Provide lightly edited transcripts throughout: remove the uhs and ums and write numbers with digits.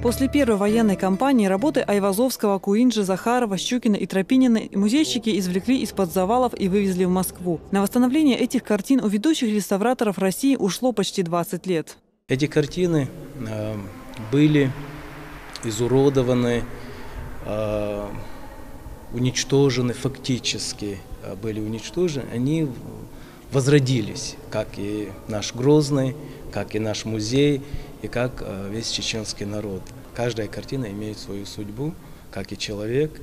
После первой военной кампании работы Айвазовского, Куинджи, Захарова, Щукина и Тропинина музейщики извлекли из-под завалов и вывезли в Москву. На восстановление этих картин у ведущих реставраторов России ушло почти 20 лет. Эти картины были изуродованы, уничтожены фактически, были уничтожены, они возродились, как и наш Грозный, как и наш музей, и как весь чеченский народ. Каждая картина имеет свою судьбу, как и человек.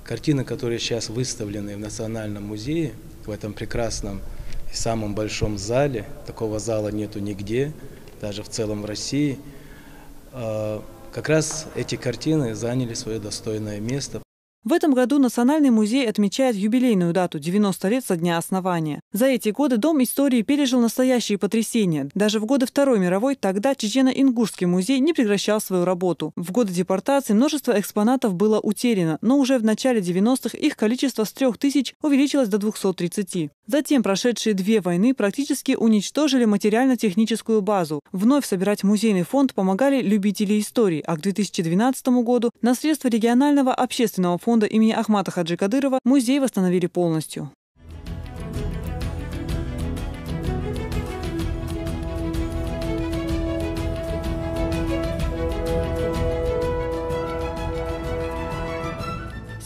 Картины, которые сейчас выставлены в Национальном музее, в этом прекрасном и самом большом зале, такого зала нету нигде, даже в целом в России, как раз эти картины заняли свое достойное место. В этом году Национальный музей отмечает юбилейную дату – 90 лет со дня основания. За эти годы Дом истории пережил настоящие потрясения. Даже в годы Второй мировой тогда Чечено-Ингушский музей не прекращал свою работу. В годы депортации множество экспонатов было утеряно, но уже в начале 90-х их количество с 3000 увеличилось до 230. Затем прошедшие две войны практически уничтожили материально-техническую базу. Вновь собирать музейный фонд помогали любители истории, а к 2012 году на средства регионального общественного фонда имени Ахмата Хаджи Кадырова музей восстановили полностью.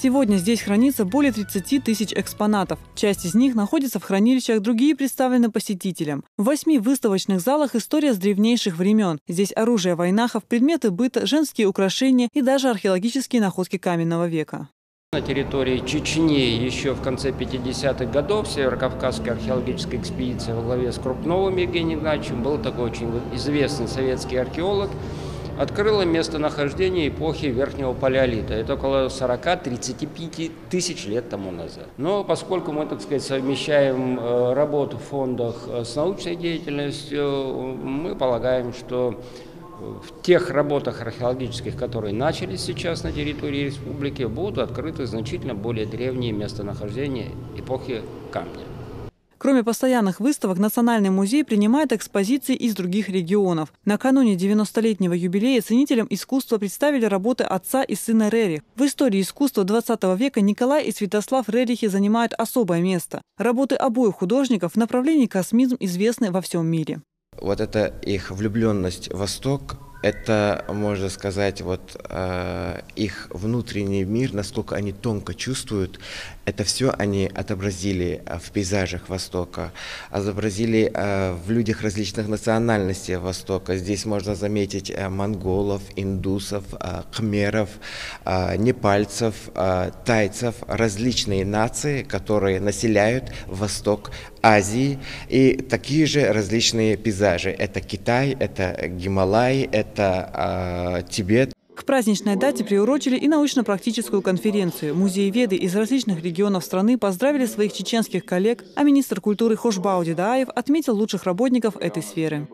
Сегодня здесь хранится более 30 тысяч экспонатов. Часть из них находится в хранилищах, другие представлены посетителям. В 8 выставочных залах история с древнейших времен. Здесь оружие войнахов, предметы быта, женские украшения и даже археологические находки каменного века. На территории Чечни еще в конце 50-х годов Северокавказская археологическая экспедиция во главе с Крупновым Евгением Игнатьевичем, был такой очень известный советский археолог, открыла местонахождение эпохи Верхнего Палеолита. Это около 40-35 тысяч лет тому назад. Но поскольку мы, так сказать, совмещаем работу в фондах с научной деятельностью, мы полагаем, что в тех работах археологических, которые начались сейчас на территории республики, будут открыты значительно более древние местонахождения эпохи камня. Кроме постоянных выставок, Национальный музей принимает экспозиции из других регионов. Накануне 90-летнего юбилея ценителям искусства представили работы отца и сына Рерих. В истории искусства XX века Николай и Святослав Рерихи занимают особое место. Работы обоих художников в направлении космизм известны во всем мире. Вот эта их влюбленность в Восток, это, можно сказать, их внутренний мир, насколько они тонко чувствуют, это все они отобразили в пейзажах Востока, отобразили в людях различных национальностей Востока. Здесь можно заметить монголов, индусов, кхмеров, непальцев, тайцев, различные нации, которые населяют Восток Азии, и такие же различные пейзажи. Это Китай, это Гималаи, это Тибет. К праздничной дате приурочили и научно-практическую конференцию. Музееведы из различных регионов страны поздравили своих чеченских коллег, а министр культуры Хошбау Дедаев отметил лучших работников этой сферы.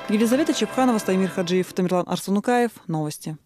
Елизавета Чепханова, Стаймир Хаджиев, Тамерлан Арсунукаев. Новости.